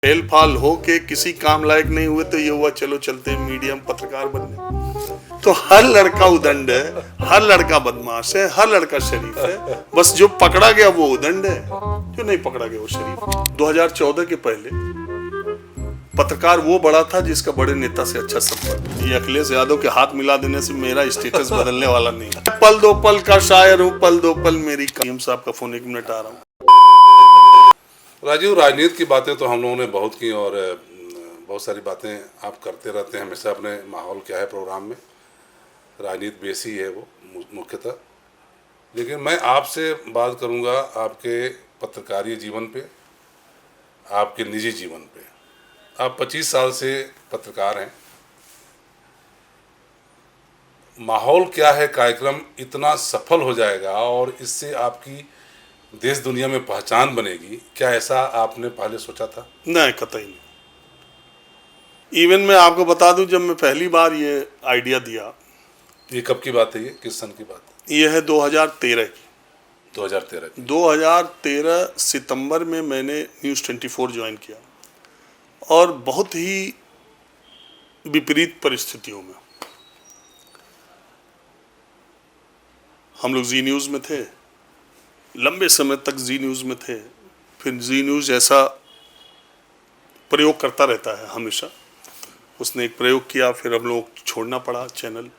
Fail फाल हो के किसी काम लायक नहीं हुए तो ये हुआ चलो चलते मीडियम पत्रकार बनने। तो हर लड़का उदंड है, हर लड़का बदमाश है, हर लड़का शरीफ है, बस जो पकड़ा गया वो उदंड है, जो नहीं पकड़ा गया वो शरीफ। 2014 के पहले पत्रकार वो बड़ा था जिसका बड़े नेता से अच्छा संपर्क। ये अखिलेश यादव के हाथ मिला देने से मेरा स्टेटस बदलने वाला नहीं है। पल दो पल का शायर हूँ, पल दो पल मेरी। सीएम साहब का फोन 1 मिनट आ रहा हूँ। राजीव, राजनीति की बातें तो हम लोगों ने बहुत की और बहुत सारी बातें आप करते रहते हैं हमेशा। अपने माहौल क्या है प्रोग्राम में, राजनीति बेसी है वो मुख्यतः। लेकिन मैं आपसे बात करूंगा आपके पत्रकारीय जीवन पे, आपके निजी जीवन पे। आप 25 साल से पत्रकार हैं। माहौल क्या है, कार्यक्रम इतना सफल हो जाएगा और इससे आपकी देश दुनिया में पहचान बनेगी, क्या ऐसा आपने पहले सोचा था? नहीं, कतई नहीं। इवन मैं आपको बता दूं, जब मैं पहली बार ये आइडिया दिया, ये कब की बात है? ये किस सन की बात है? ये है 2013 की। 2013 की। 2013 सितंबर में मैंने न्यूज़ 24 ज्वाइन किया और बहुत ही विपरीत परिस्थितियों में। हम लोग जी न्यूज़ में थे, लंबे समय तक जी न्यूज़ में थे। फिर जी न्यूज़ ऐसा प्रयोग करता रहता है हमेशा, उसने एक प्रयोग किया, फिर हम लोग छोड़ना पड़ा चैनल।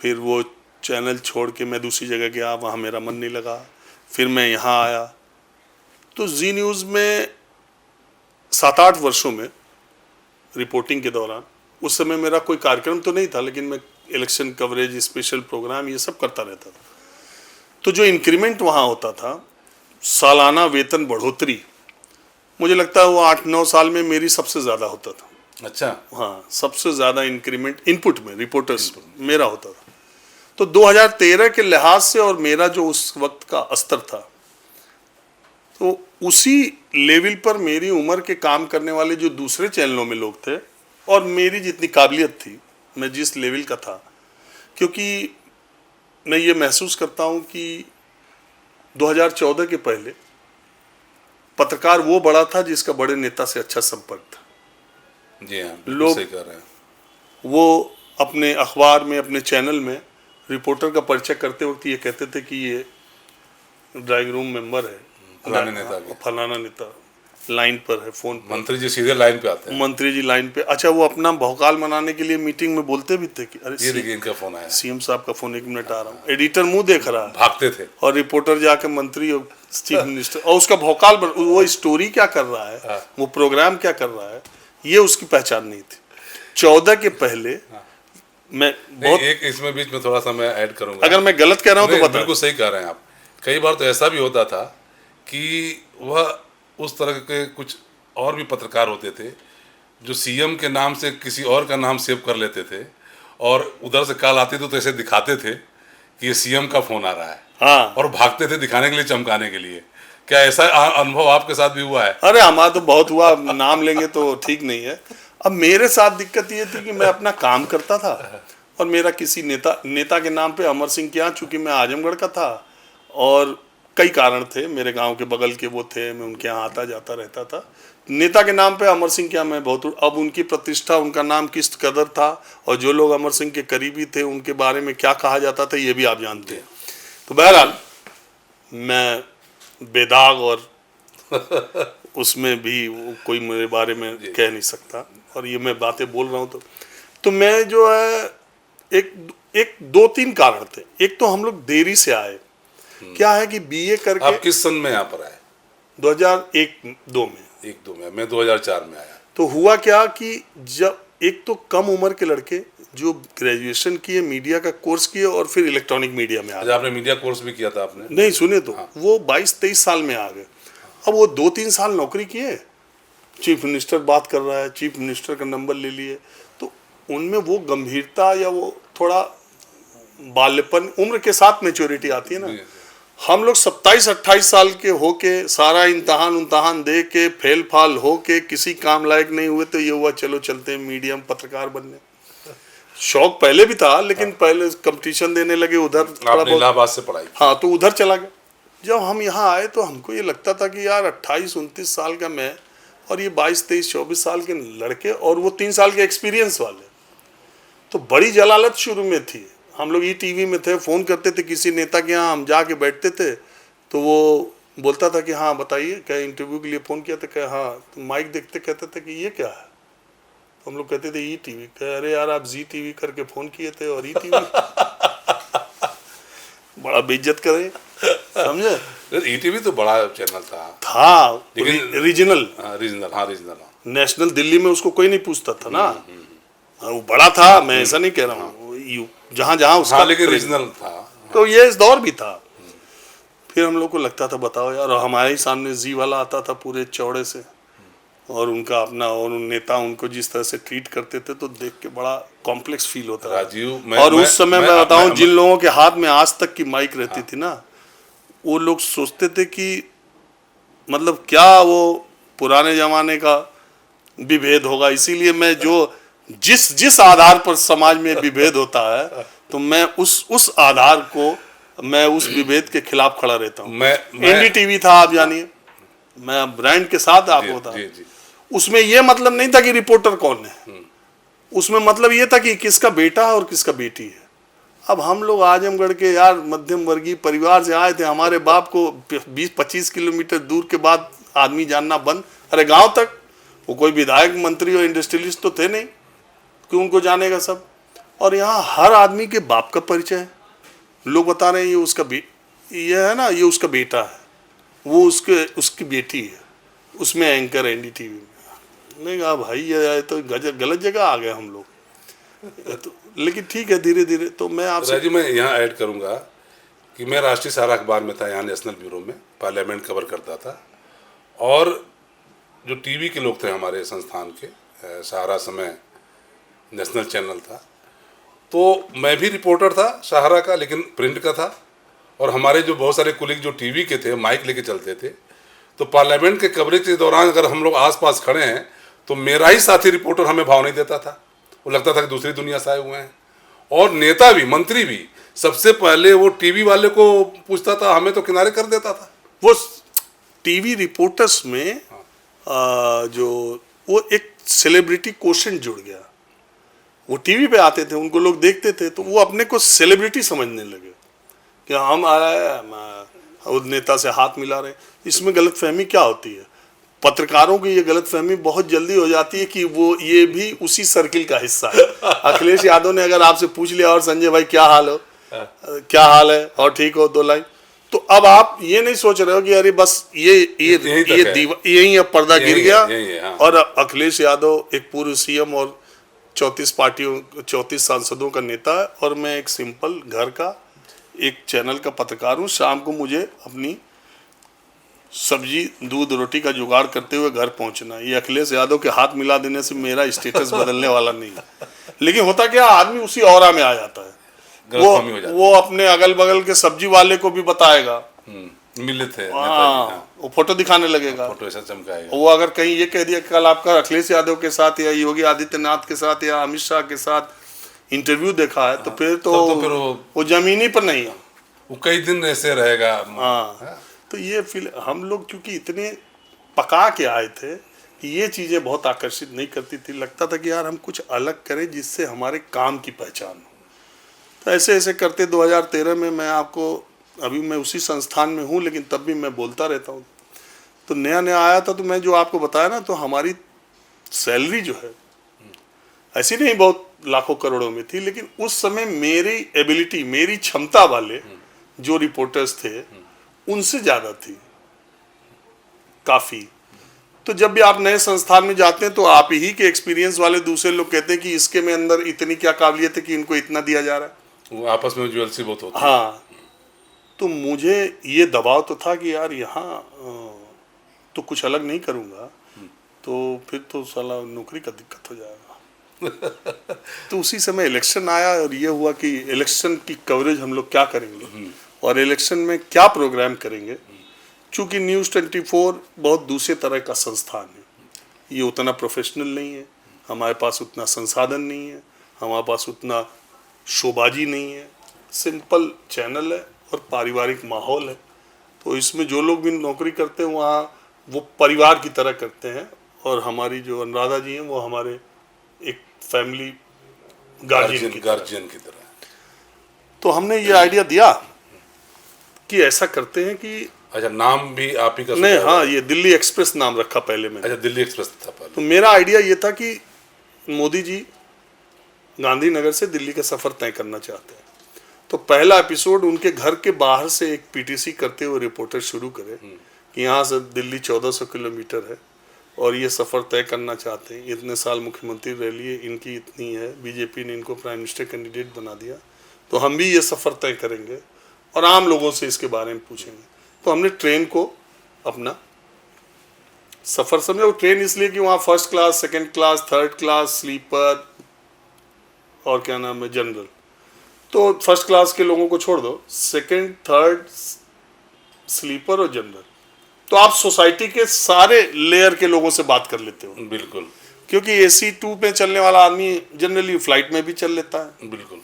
फिर वो चैनल छोड़ के मैं दूसरी जगह गया, वहाँ मेरा मन नहीं लगा। फिर मैं यहाँ आया। तो जी न्यूज़ में 7-8 वर्षों में रिपोर्टिंग के दौरान, उस समय मेरा कोई कार्यक्रम तो नहीं था, लेकिन मैं इलेक्शन कवरेज, स्पेशल प्रोग्राम, ये सब करता रहता था। तो जो इंक्रीमेंट वहाँ होता था, सालाना वेतन बढ़ोतरी, मुझे लगता है वो 8-9 साल में मेरी सबसे ज़्यादा होता था। अच्छा। हाँ, सबसे ज़्यादा इंक्रीमेंट इनपुट में, रिपोर्टर्स मेरा होता था। तो 2013 के लिहाज से और मेरा जो उस वक्त का स्तर था, तो उसी लेवल पर मेरी उम्र के काम करने वाले जो दूसरे चैनलों में लोग थे और मेरी जितनी काबिलियत थी, मैं जिस लेवल का था, क्योंकि मैं ये महसूस करता हूँ कि 2014 के पहले पत्रकार वो बड़ा था जिसका बड़े नेता से अच्छा संपर्क था। जी हाँ, लोग सही कह रहे हैं। वो अपने अखबार में, अपने चैनल में रिपोर्टर का परिचय करते वक्त ये कहते थे कि ये ड्राइंग रूम मेंबर है, फलाने नेता की। फलाना नेता लाइन पर है, फोन पर। मंत्री जी सीधे लाइन पे आते हैं। मंत्री जी लाइन पे। अच्छा, वो अपना भौकाल मनाने के लिए मीटिंग में बोलते भी थे कि ये देखिए इनका फोन आया, सीएम साहब का फोन 1 मिनट आ रहा हूँ। एडिटर मुंह देख रहा है, भागते थे। और रिपोर्टर जाके मंत्री और चीफ मिनिस्टर, और उसका भौकाल वो स्टोरी क्या कर रहा है, वो प्रोग्राम क्या कर रहा है, ये उसकी पहचान नहीं थी। 14 के पहले मैं बहुत, एक इसमें बीच में थोड़ा सा मैं ऐड करूंगा, अगर मैं गलत कह रहा हूँ तो बता। बिल्कुल सही कह रहे हैं आप। कई बार तो ऐसा भी होता था कि वह उस तरह के कुछ और भी पत्रकार होते थे जो सीएम के नाम से किसी और का नाम सेव कर लेते थे, और उधर से कॉल आती थी तो ऐसे दिखाते थे कि ये सीएम का फोन आ रहा है। हाँ, और भागते थे दिखाने के लिए, चमकाने के लिए। क्या ऐसा अनुभव आपके साथ भी हुआ है? अरे हमारा तो बहुत हुआ, नाम लेंगे तो ठीक नहीं है। अब मेरे साथ दिक्कत ये थी कि मैं अपना काम करता था और मेरा किसी नेता के नाम पे, अमर सिंह के यहाँ, चूंकि मैं आजमगढ़ का था और कई कारण थे, मेरे गांव के बगल के वो थे, मैं उनके यहाँ आता जाता रहता था। नेता के नाम पे अमर सिंह के यहाँ मैं बहुत, अब उनकी प्रतिष्ठा, उनका नाम किस कदर था, और जो लोग अमर सिंह के करीबी थे उनके बारे में क्या कहा जाता था, ये भी आप जानते हैं। तो बहरहाल मैं बेदाग, और उसमें भी कोई मेरे बारे में कह नहीं सकता, और ये मैं बातें बोल रहा हूँ तो मैं जो है, एक 2-3 कारण थे। एक तो हम लोग देरी से आए। क्या है कि बीए करके, आप किस सन में यहाँ पर आए? 2001-2 में। 1-2 में, मैं 2004 में आया। तो हुआ क्या कि जब एक तो कम उम्र के लड़के जो ग्रेजुएशन किए, मीडिया का कोर्स किए, और फिर इलेक्ट्रॉनिक मीडिया में आ गए। आपने मीडिया कोर्स भी किया था आपने? नहीं, सुने तो हाँ। वो 22-23 साल में आ गए। अब वो 2-3 साल नौकरी किए, चीफ मिनिस्टर बात कर रहा है, चीफ मिनिस्टर का नंबर ले लिए, तो उनमें वो गंभीरता या वो थोड़ा बाल्यपन, उम्र के साथ मैच्योरिटी आती है ना। हम लोग 27-28 साल के होके, सारा इम्तहान दे के, फेल फाल हो के किसी काम लायक नहीं हुए तो ये हुआ चलो चलते मीडियम पत्रकार बनने। शौक पहले भी था, लेकिन पहले कंपटीशन देने लगे उधर, आपने इलाहाबाद से पढ़ाई? हाँ, तो उधर चला गया। जब हम यहाँ आए तो हमको ये लगता था कि यार 28-29 साल का मैं, और ये 22, 23, 24 साल के लड़के और वो 3 साल के एक्सपीरियंस वाले, तो बड़ी जलालत शुरू में थी। हम लोग ईटीवी में थे, फ़ोन करते थे किसी नेता के यहाँ, हम जाके बैठते थे तो वो बोलता था कि हाँ बताइए, क्या इंटरव्यू के लिए फ़ोन किया था, क्या हाँ, तो माइक देखते कहते थे कि ये क्या है, तो हम लोग कहते थे ईटीवी। कह अरे यार आप जी टीवी करके फ़ोन किए थे और ईटीवी बड़ा बेइज्जत करे, समझे। ईटीवी तो बड़ा चैनल था लेकिन रीजनल, रीजनल नेशनल दिल्ली में उसको कोई नहीं पूछता था ना। वो बड़ा था, मैं ऐसा नहीं कह रहा हूँ, जहाँ जहाँ उसका लेकिन रीजनल था, तो ये इस दौर भी था। फिर हम लोग को लगता था बताओ यार, और हमारे ही सामने जी वाला आता था पूरे चौड़े से, और उनका अपना, और उन नेता उनको जिस तरह से ट्रीट करते थे तो देख के बड़ा कॉम्प्लेक्स फील होता है राजीव। और उस समय मैं बताऊं, जिन लोगों के हाथ में आज तक की माइक रहती थी ना, वो लोग सोचते थे कि मतलब क्या वो पुराने जमाने का विभेद होगा। इसीलिए मैं जो जिस आधार पर समाज में विभेद होता है, तो मैं उस आधार को, मैं उस विभेद के खिलाफ खड़ा रहता हूँ। एनडीटीवी था, आप जानिए, मैं ब्रांड के साथ आपको था, उसमें ये मतलब नहीं था कि रिपोर्टर कौन है, उसमें मतलब ये था कि किसका बेटा है और किसका बेटी है। अब हम लोग आजमगढ़ के यार मध्यम वर्गीय परिवार से आए थे, हमारे बाप को 20-25 किलोमीटर दूर के बाद आदमी जानना बंद, अरे गांव तक, वो कोई विधायक मंत्री और इंडस्ट्रियलिस्ट तो थे नहीं कि उनको जानेगा सब। और यहाँ हर आदमी के बाप का परिचय है, लोग बता रहे हैं ये उसका ये है ना, ये उसका बेटा है, वो उसकी बेटी है, उसमें एंकर है एनडीटीवी में। नहीं कहा भाई ये तो गलत जगह आ गए हम लोग, तो लेकिन ठीक है धीरे धीरे। तो मैं आपसे मैं यहाँ ऐड करूँगा कि मैं राष्ट्रीय सहारा अखबार में था, यहाँ नेशनल ब्यूरो में पार्लियामेंट कवर करता था, और जो टीवी के लोग थे हमारे संस्थान के, सहारा समय नेशनल चैनल था, तो मैं भी रिपोर्टर था सहारा का, लेकिन प्रिंट का था, और हमारे जो बहुत सारे कुलीग जो टीवी के थे माइक लेके चलते थे, तो पार्लियामेंट के कवरेज के दौरान अगर हम लोग आसपास खड़े हैं तो मेरा ही साथी रिपोर्टर हमें भाव नहीं देता था, वो लगता था कि दूसरी दुनिया से आए हुए हैं। और नेता भी, मंत्री भी सबसे पहले वो टीवी वाले को पूछता था, हमें तो किनारे कर देता था। वो टीवी रिपोर्टर्स में जो वो एक सेलिब्रिटी क्वेश्चन जुड़ गया। वो टीवी पे आते थे, उनको लोग देखते थे, तो वो अपने को सेलिब्रिटी समझने लगे कि हम उस नेता से हाथ मिला रहे। इसमें गलतफहमी क्या होती है, पत्रकारों की ये गलतफहमी बहुत जल्दी हो जाती है कि वो ये भी उसी सर्किल का हिस्सा है। अखिलेश यादव ने अगर आपसे पूछ लिया, और संजय भाई क्या हाल हो, क्या हाल है, और ठीक हो, 2 लाइन, तो अब आप ये नहीं सोच रहे हो कि अरे बस यही अब पर्दा गिर गया, और अखिलेश यादव एक पूर्व सीएम और 34 सांसदों का नेता है, और मैं एक सिंपल घर का एक चैनल का पत्रकार हूँ। शाम को मुझे अपनी सब्जी दूध रोटी का जुगाड़ करते हुए घर पहुंचना, ये अखिलेश यादव के हाथ मिला देने से मेरा स्टेटस बदलने वाला नहीं है। लेकिन होता क्या, आदमी उसी ऑरा में आ जाता है, वो अपने अगल बगल के सब्जी वाले को भी बताएगा, मिले थे, वो फोटो दिखाने लगेगा, फोटो ऐसा चमकाएगा। वो अगर कहीं ये कह दिया कल आपका अखिलेश यादव के साथ या योगी आदित्यनाथ के साथ या अमित शाह के साथ इंटरव्यू देखा है, तो फिर वो जमीनी पर नहीं है, वो कई दिन ऐसे रहेगा। हाँ, तो ये हम लोग क्योंकि इतने पका के आए थे कि ये चीज़ें बहुत आकर्षित नहीं करती थी, लगता था कि यार हम कुछ अलग करें जिससे हमारे काम की पहचान हो। तो ऐसे ऐसे करते 2013 में मैं आपको, अभी मैं उसी संस्थान में हूँ लेकिन तब भी मैं बोलता रहता हूँ, तो नया नया आया था, तो मैं जो आपको बताया ना, तो हमारी सैलरी जो है ऐसी नहीं बहुत लाखों करोड़ों में थी, लेकिन उस समय मेरी एबिलिटी, मेरी क्षमता वाले जो रिपोर्टर्स थे उनसे ज़्यादा थी काफ़ी। तो जब भी आप नए संस्थान में जाते हैं तो आप ही के एक्सपीरियंस वाले दूसरे लोग कहते हैं कि इसके में अंदर इतनी क्या काबिलियत है कि इनको इतना दिया जा रहा है, वो आपस में ज्वेलसी बहुत होती है। हाँ, तो मुझे ये दबाव तो था कि यार यहाँ तो कुछ अलग नहीं करूँगा तो फिर तो साला नौकरी का दिक्कत हो जाएगा। तो उसी समय इलेक्शन आया, और ये हुआ कि इलेक्शन की कवरेज हम लोग क्या करेंगे और इलेक्शन में क्या प्रोग्राम करेंगे। चूँकि न्यूज़ 24 बहुत दूसरे तरह का संस्थान है, ये उतना प्रोफेशनल नहीं है, हमारे पास उतना संसाधन नहीं है, हमारे पास उतना शोबाजी नहीं है, सिंपल चैनल है और पारिवारिक माहौल है। तो इसमें जो लोग भी नौकरी करते हैं वहाँ वो परिवार की तरह करते हैं, और हमारी जो अनुराधा जी हैं वो हमारे एक फैमिली गार्जियन की तरह। गार्जियन की तरह। तो हमने ये आइडिया दिया कि ऐसा करते हैं कि अच्छा, नाम भी आप ही का नहीं, सुझाव हाँ, है? ये दिल्ली एक्सप्रेस नाम रखा पहले मैंने। अच्छा, दिल्ली एक्सप्रेस था तो पहले। मेरा आइडिया ये था कि मोदी जी गांधीनगर से दिल्ली का सफर तय करना चाहते हैं, तो पहला एपिसोड उनके घर के बाहर से एक पीटीसी करते हुए रिपोर्टर शुरू करे कि यहाँ से दिल्ली 1400 किलोमीटर है और ये सफ़र तय करना चाहते हैं, इतने साल मुख्यमंत्री रह लिए, इनकी इतनी है, बीजेपी ने इनको प्राइम मिनिस्टर कैंडिडेट बना दिया, तो हम भी ये सफ़र तय करेंगे और आम लोगों से इसके बारे में पूछेंगे। तो हमने ट्रेन को अपना सफ़र समझा। वो ट्रेन इसलिए कि वहाँ first class, second class, third class, sleeper और क्या नाम है, जनरल। तो फर्स्ट क्लास के लोगों को छोड़ दो, सेकंड, थर्ड, स्लीपर और जनरल, तो आप सोसाइटी के सारे लेयर के लोगों से बात कर लेते हो। बिल्कुल क्योंकि AC 2 में चलने वाला आदमी जनरली फ्लाइट में भी चल लेता है, बिल्कुल।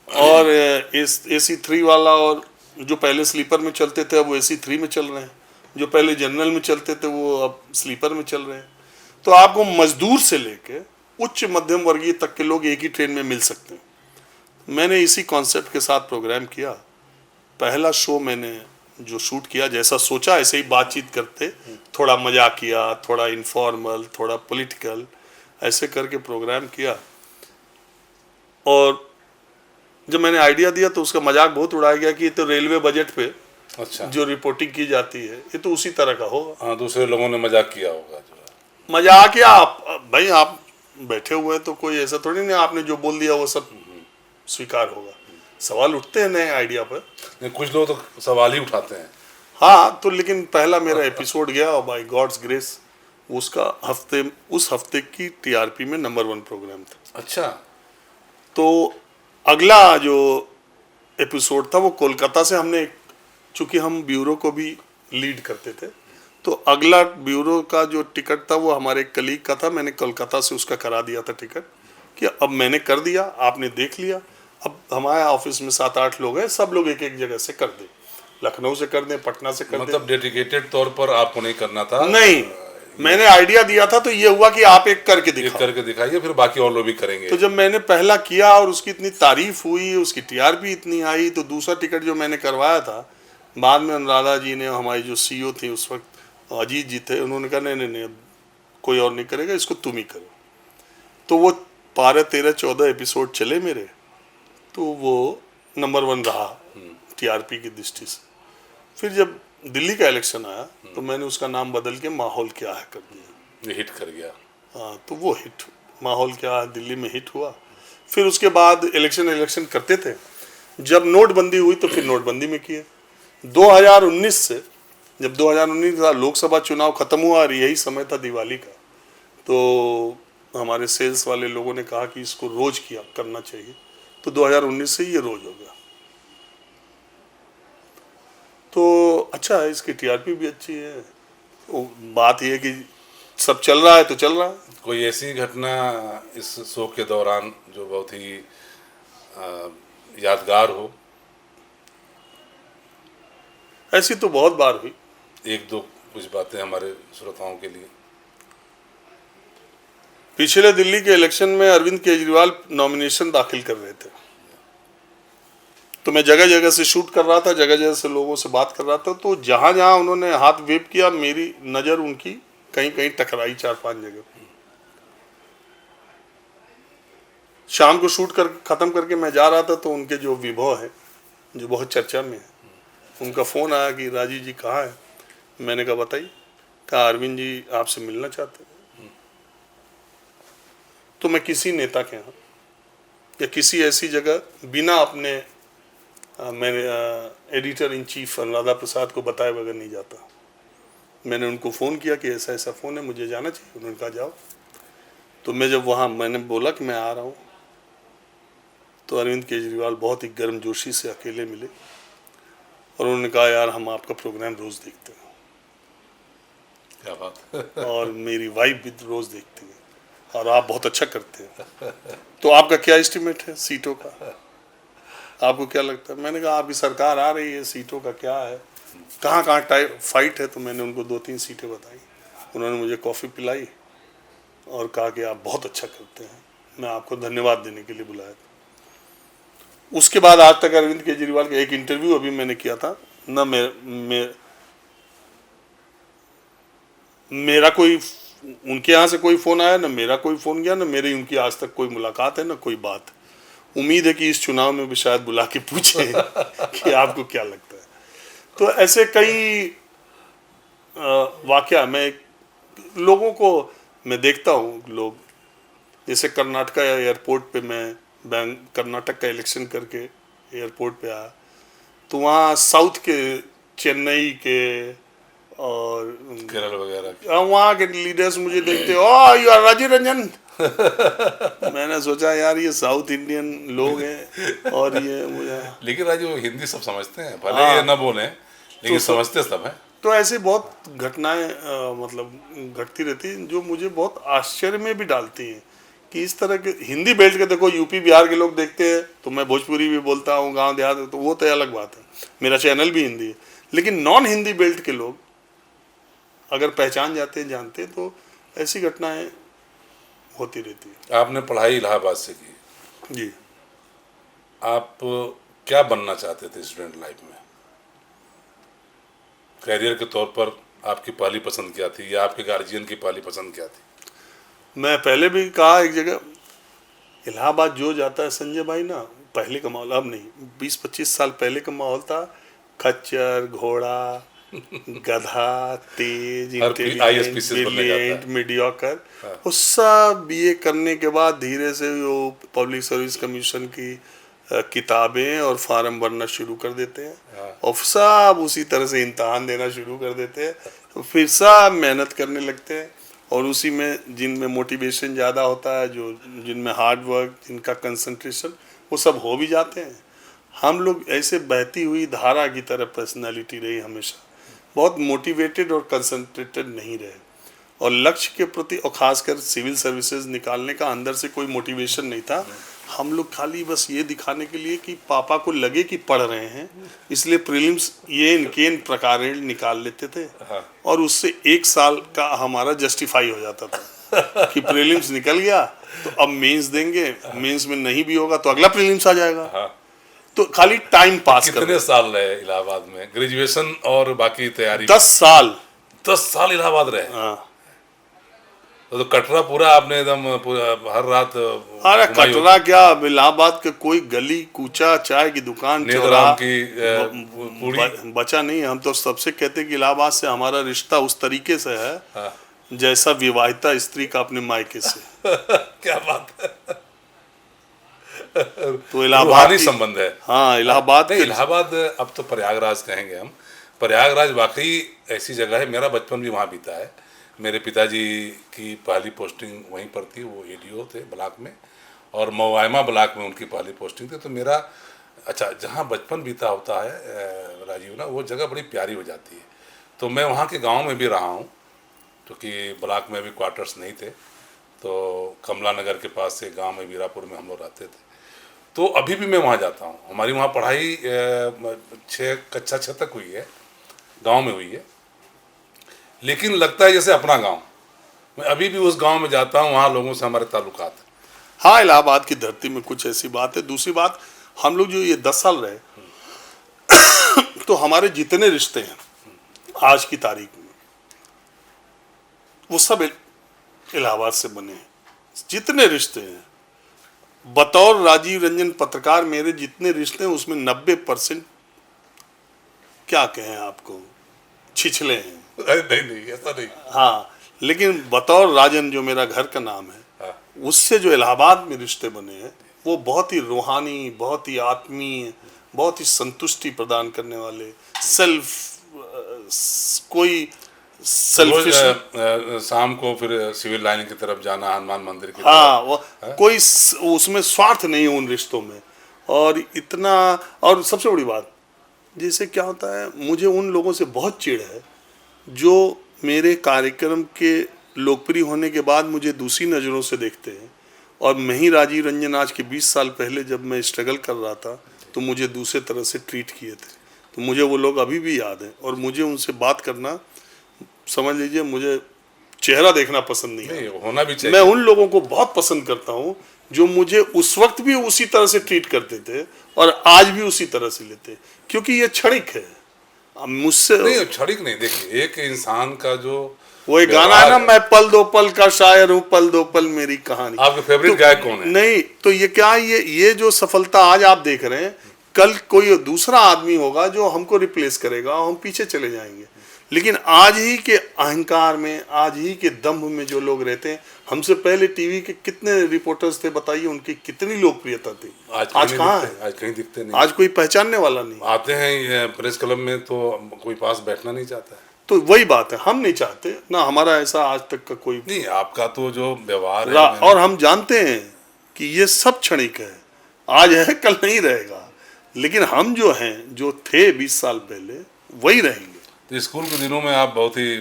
और AC 3 वाला और जो पहले स्लीपर में चलते थे अब वो AC 3 में चल रहे हैं, जो पहले जनरल में चलते थे वो अब स्लीपर में चल रहे हैं। तो आपको मजदूर से लेके उच्च मध्यम वर्गीय तक के लोग एक ही ट्रेन में मिल सकते हैं। मैंने इसी कॉन्सेप्ट के साथ प्रोग्राम किया। पहला शो मैंने जो शूट किया, जैसा सोचा ऐसे ही बातचीत करते, थोड़ा मजाक किया, थोड़ा इनफॉर्मल, थोड़ा पॉलिटिकल, ऐसे करके प्रोग्राम किया। और जब मैंने आइडिया दिया तो उसका मजाक बहुत उड़ाया गया कि ये तो रेलवे बजट पे अच्छा, जो रिपोर्टिंग की जाती है ये तो उसी तरह का होगा। हाँ, दूसरे लोगों ने मजाक किया होगा जो। मजाक या आप भाई आप बैठे हुए हैं तो कोई ऐसा थोड़ी नहीं आपने जो बोल दिया वो सब स्वीकार होगा। सवाल उठते हैं नए आइडिया पर। नहीं, कुछ लोग तो सवाल ही उठाते हैं। हाँ, तो लेकिन पहला मेरा एपिसोड गया और बाय गॉड्स ग्रेस उसका उस हफ्ते की TRP में नंबर 1 प्रोग्राम था। अच्छा, तो अगला जो एपिसोड था वो कोलकाता से हमने, चूंकि हम ब्यूरो को भी लीड करते थे, तो अगला ब्यूरो का जो टिकट था वो हमारे कलीग का था। मैंने कोलकाता से उसका करा दिया था टिकट कि अब मैंने कर दिया, आपने देख लिया, अब हमारे ऑफिस में 7-8 लोग हैं, सब लोग एक एक जगह से कर दें, लखनऊ से कर दें, पटना से कर दें। मतलब डेडिकेटेड तौर पर आपको नहीं करना था? नहीं, मैंने आइडिया दिया था तो ये हुआ कि आप एक करके एक दिखाओ। करके दिखाइए, फिर बाकी और लोग भी करेंगे। तो जब मैंने पहला किया और उसकी इतनी तारीफ हुई, उसकी TRP इतनी आई, तो दूसरा टिकट जो मैंने करवाया था, बाद में अनुराधा जी ने, हमारी जो CEO थी उस वक्त अजीत जी थे, उन्होंने कहा नहीं नहीं नहीं, कोई और नहीं करेगा, इसको तुम ही करो। तो वो 12, 13, 14 एपिसोड चले मेरे, तो वो नंबर 1 रहा TRP की दृष्टि से। फिर जब दिल्ली का इलेक्शन आया तो मैंने उसका नाम बदल के माहौल क्या है कर दिया। ये हिट कर गया। हाँ, तो वो हिट, माहौल क्या है दिल्ली में हिट हुआ। फिर उसके बाद इलेक्शन करते थे। जब नोटबंदी हुई तो फिर नोटबंदी में किए। 2019 से, जब 2019 का लोकसभा चुनाव खत्म हुआ और यही समय था दिवाली का, तो हमारे सेल्स वाले लोगों ने कहा कि इसको रोज किया करना चाहिए, तो 2019 से ये रोज हो गया। तो अच्छा है, इसकी TRP भी अच्छी है। तो बात यह है कि सब चल रहा है तो चल रहा है। कोई ऐसी घटना इस शो के दौरान जो बहुत ही यादगार हो? ऐसी तो बहुत बार हुई। एक दो कुछ बातें हमारे श्रोताओं के लिए। पिछले दिल्ली के इलेक्शन में अरविंद केजरीवाल नॉमिनेशन दाखिल कर रहे थे, तो मैं जगह जगह से शूट कर रहा था, जगह जगह से लोगों से बात कर रहा था। तो जहां जहां उन्होंने हाथ वेव किया, मेरी नज़र उनकी कहीं कहीं टकराई 4-5 जगह। शाम को शूट कर ख़त्म करके मैं जा रहा था, तो उनके जो विभव है, जो बहुत चर्चा में है, उनका फ़ोन आया कि राजीव जी कहाँ है। मैंने कहा बताइए। कहा अरविंद जी आपसे मिलना चाहते हैं। तो मैं किसी नेता के यहाँ या किसी ऐसी जगह बिना अपने मैंने editor in chief Anuradha Prasad को बताए बगैर नहीं जाता। मैंने उनको फ़ोन किया कि ऐसा ऐसा फ़ोन है, मुझे जाना चाहिए। उन्होंने कहा जाओ। तो मैं जब वहाँ मैंने बोला कि मैं आ रहा हूँ, तो अरविंद केजरीवाल बहुत ही गर्मजोशी से अकेले मिले और उन्होंने कहा यार हम आपका प्रोग्राम रोज़ देखते हैं। क्या बात और मेरी वाइफ भी रोज़ देखती है और आप बहुत अच्छा करते हैं, तो आपका क्या एस्टिमेट है सीटों का, आपको क्या लगता है? मैंने कहा आपकी सरकार आ रही है, सीटों का क्या है, कहाँ कहाँ फाइट है। तो मैंने उनको 2-3 सीटें बताई। उन्होंने मुझे कॉफ़ी पिलाई और कहा कि आप बहुत अच्छा करते हैं, मैं आपको धन्यवाद देने के लिए बुलाया था। उसके बाद आज तक अरविंद केजरीवाल का एक इंटरव्यू अभी मैंने किया था न, मेरा कोई उनके यहाँ से कोई फ़ोन आया, न मेरा कोई फ़ोन गया, न मेरी उनकी आज तक कोई मुलाकात है, न कोई बात। उम्मीद है कि इस चुनाव में भी शायद बुला के पूछे कि आपको क्या लगता है। तो ऐसे कई वाकया मैं लोगों को मैं देखता हूँ। लोग जैसे कर्नाटका एयरपोर्ट पे मैं कर्नाटक का इलेक्शन करके एयरपोर्ट पे आया, तो वहाँ साउथ के, चेन्नई के और केरल वगैरह वहाँ के लीडर्स मुझे देखते, ओ यू आर राजीव रंजन। मैंने सोचा यार ये साउथ इंडियन लोग हैं और ये मुझे, लेकिन राजू हिंदी सब समझते हैं, भले ये ना बोले लेकिन समझते सब हैं। तो ऐसे बहुत घटनाएं मतलब घटती रहती हैं जो मुझे बहुत आश्चर्य में भी डालती हैं कि इस तरह के हिंदी बेल्ट के, देखो यूपी बिहार के लोग देखते हैं तो मैं भोजपुरी भी बोलता हूँ, गांव देहात, तो वो तो अलग बात है, मेरा चैनल भी हिंदी है। लेकिन नॉन हिंदी बेल्ट के लोग अगर पहचान जाते हैं, जानते हैं, तो ऐसी घटनाएं होती रहती है। आपने पढ़ाई इलाहाबाद से की जी। आप क्या बनना चाहते थे स्टूडेंट लाइफ में? करियर के तौर पर आपकी पहली पसंद क्या थी, या आपके गार्जियन की पहली पसंद क्या थी? मैं पहले भी कहा एक जगह, इलाहाबाद जो जाता है संजय भाई ना, पहले का माहौल अब नहीं, 20-25 साल पहले का माहौल था। खच्चर, घोड़ा, गधा, तेज, इंटेलिजेंट, ब्रिलियंट, मीडियोकर, वो सब बीए करने के बाद धीरे से वो पब्लिक सर्विस कमीशन की किताबें और फार्म भरना शुरू कर देते हैं और सब उसी तरह से इम्तहान देना शुरू कर देते हैं। फिर सब मेहनत करने लगते हैं और उसी में जिनमें मोटिवेशन ज़्यादा होता है, जो जिनमें हार्ड वर्क, जिनका कंसंट्रेशन, वो सब हो भी जाते हैं। हम लोग ऐसे बहती हुई धारा की तरह पर्सनालिटी रही हमेशा, बहुत मोटिवेटेड और कंसंट्रेटेड नहीं रहे, और लक्ष्य के प्रति, और खासकर सिविल सर्विसेज निकालने का अंदर से कोई मोटिवेशन नहीं था। हम लोग खाली बस ये दिखाने के लिए कि पापा को लगे कि पढ़ रहे हैं, इसलिए प्रीलिम्स ये इनके इन प्रकार निकाल लेते थे और उससे 1 साल का हमारा जस्टिफाई हो जाता था कि प्रीलिम्स निकल गया तो अब मेंस देंगे, मेंस में नहीं भी होगा तो अगला प्रीलिम्स आ जाएगा। तो खाली टाइम पास कर। कितने साल रहे इलाहाबाद में, ग्रेजुएशन और बाकी तैयारी? 10 साल। 10 साल इलाहाबाद रहे? हाँ। तो कटरा पूरा आपने एकदम हर रात? अरे कटरा क्या, इलाहाबाद के कोई गली कूचा, चाय की दुकान, चौराहा की बचा नहीं। हम तो सबसे कहते कि इलाहाबाद से हमारा रिश्ता उस तरीके से है जैसा विवाहिता स्त्री का अपने मायके से। क्या बात है। तो इलाहाबाद संबंध है। हाँ, इलाहाबाद, इलाहाबाद अब तो प्रयागराज कहेंगे हम। प्रयागराज वाकई ऐसी जगह है, मेरा बचपन भी वहाँ बीता है। मेरे पिताजी की पहली पोस्टिंग वहीं पर थी, वो एडीओ थे ब्लॉक में, और मवायमा ब्लॉक में उनकी पहली पोस्टिंग थी। तो मेरा जहाँ बचपन बीता होता है राजीव ना, वो जगह बड़ी प्यारी हो जाती है। तो मैं वहाँ के गांव में भी रहा हूँ, क्योंकि ब्लॉक में भी क्वार्टर्स नहीं थे, तो कमला नगर के पास से गांव में वीरापुर में हम लोग रहते थे। तो अभी भी मैं वहाँ जाता हूँ। हमारी वहाँ पढ़ाई 6 तक हुई है, गांव में हुई है, लेकिन लगता है जैसे अपना गांव। मैं अभी भी उस गांव में जाता हूँ, वहाँ लोगों से हमारे ताल्लुकात हैं। हाँ, इलाहाबाद की धरती में कुछ ऐसी बात है। दूसरी बात, हम लोग जो ये 10 साल रहे तो हमारे जितने रिश्ते हैं आज की तारीख में, वो सब इलाहाबाद से बने हैं। जितने रिश्ते हैं, बतौर राजीव रंजन पत्रकार, मेरे जितने रिश्ते हैं उसमें 90% क्या कहें आपको, छिछले हैं। नहीं, ऐसा नहीं। हाँ, लेकिन बतौर राजन, जो मेरा घर का नाम है, उससे जो इलाहाबाद में रिश्ते बने हैं वो बहुत ही रूहानी, बहुत ही आत्मीय, बहुत ही संतुष्टि प्रदान करने वाले, कोई सेल्फिश, शाम को फिर सिविल लाइन की तरफ जाना, हनुमान मंदिर की हाँ, तरफ, कोई उसमें स्वार्थ नहीं है उन रिश्तों में। और इतना, और सबसे बड़ी बात, जैसे क्या होता है, मुझे उन लोगों से बहुत चिढ़ है जो मेरे कार्यक्रम के लोकप्रिय होने के बाद मुझे दूसरी नज़रों से देखते हैं। और मैं ही राजीव रंजन आज के 20 साल पहले जब मैं स्ट्रगल कर रहा था तो मुझे दूसरे तरह से ट्रीट किए थे। तो मुझे वो लोग अभी भी याद हैं और मुझे उनसे बात करना, समझ लीजिए, मुझे चेहरा देखना पसंद नहीं है। नहीं, होना भी मैं चाहिए। उन लोगों को बहुत पसंद करता हूँ जो मुझे उस वक्त भी उसी तरह से ट्रीट करते थे और आज भी उसी तरह से लेते, क्योंकि ये क्षणिक है। अब मुझसे नहीं, क्षणिक नहीं, देखिए एक इंसान का जो वो एक गाना है ना, मैं पल दो पल का शायर हूँ, पल दो पल मेरी कहानी। आपके फेवरेट गायक कौन है? नहीं तो ये क्या, ये जो सफलता आज आप देख रहे हैं, कल कोई दूसरा आदमी होगा जो हमको रिप्लेस करेगा और हम पीछे चले जाएंगे। लेकिन आज ही के अहंकार में, आज ही के दम्भ में जो लोग रहते हैं, हमसे पहले टीवी के कितने रिपोर्टर्स थे बताइए, उनकी कितनी लोकप्रियता थी। आज कहाँ है? आज कहीं दिखते नहीं। आज कोई पहचानने वाला नहीं। आते हैं ये प्रेस क्लब में तो कोई पास बैठना नहीं चाहता है। तो वही बात है, हम नहीं चाहते ना, हमारा ऐसा आज तक का कोई नहीं, आपका तो जो व्यवहार है और हम जानते हैं कि ये सब क्षणिक है, आज है कल नहीं रहेगा। लेकिन हम जो हैं, जो थे 20 साल पहले, वही रहेंगे। तो स्कूल के दिनों में आप बहुत ही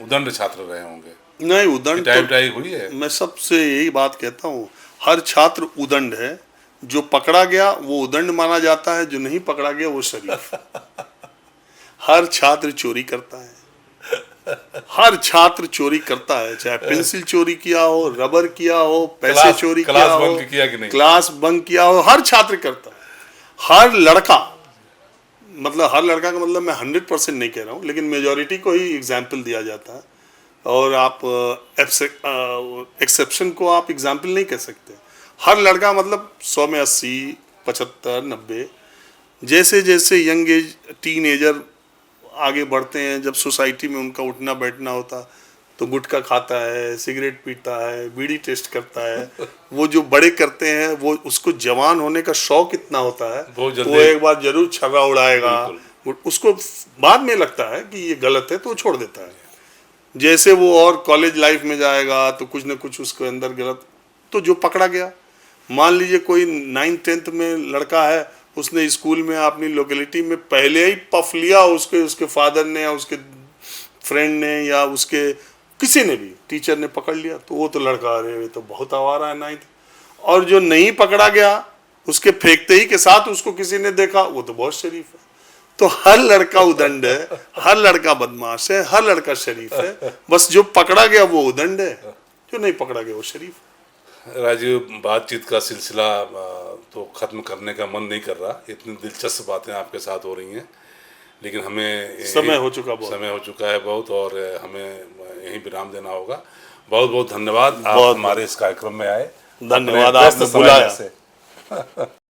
उदंड छात्र रहे होंगे। नहीं, उदंड पिटाई हुई है? मैं सबसे यही बात कहता हूँ, हर छात्र उदंड है। जो पकड़ा गया वो उदंड माना जाता है, जो नहीं पकड़ा गया वो शरीफ। हर छात्र चोरी करता है, हर छात्र चोरी करता है, चाहे पेंसिल चोरी किया हो, रबर किया हो, पैसे चोरी किया हो, बंक किया कि नहीं? क्लास बंक किया हो, हर छात्र करता है। हर लड़का, मतलब हर लड़का का मतलब मैं 100% नहीं कह रहा हूँ, लेकिन मेजॉरिटी को ही एग्जाम्पल दिया जाता है, और आप एक्सेप्शन को आप एग्जाम्पल नहीं कह सकते। हर लड़का मतलब 100 में 80, 75, 90, जैसे जैसे यंग एज टीनेजर आगे बढ़ते हैं, जब सोसाइटी में उनका उठना बैठना होता, तो गुटखा खाता है, सिगरेट पीता है, बीड़ी टेस्ट करता है। वो जो बड़े करते हैं, वो उसको जवान होने का शौक इतना होता है, वो एक बार जरूर छर्रा उड़ाएगा। उसको बाद में लगता है कि ये गलत है, तो वो छोड़ देता है। जैसे वो और कॉलेज लाइफ में जाएगा तो कुछ न कुछ उसके अंदर गलत, तो जो पकड़ा गया, मान लीजिए कोई 9th 10th में लड़का है, उसने स्कूल में अपनी लोकेलिटी में पहले ही पफ लिया, उसके फादर ने या उसके फ्रेंड ने या उसके किसी ने भी, टीचर ने पकड़ लिया, तो वो तो लड़का, अरे ये तो बहुत आवारा है 9th। और जो नहीं पकड़ा गया, उसके फेंकते ही के साथ उसको किसी ने देखा, वो तो बहुत शरीफ है। तो हर लड़का उदंड है, हर लड़का बदमाश है, हर लड़का शरीफ है। बस जो पकड़ा गया वो उदंड है, जो नहीं पकड़ा गया वो शरीफ है। राजीव, बातचीत का सिलसिला तो ख़त्म करने का मन नहीं कर रहा, इतनी दिलचस्प बातें आपके साथ हो रही हैं, लेकिन हमें समय हो चुका है बहुत, और हमें यहीं विराम देना होगा। बहुत बहुत धन्यवाद, आप हमारे इस कार्यक्रम में आए। धन्यवाद, आपने बुलाया।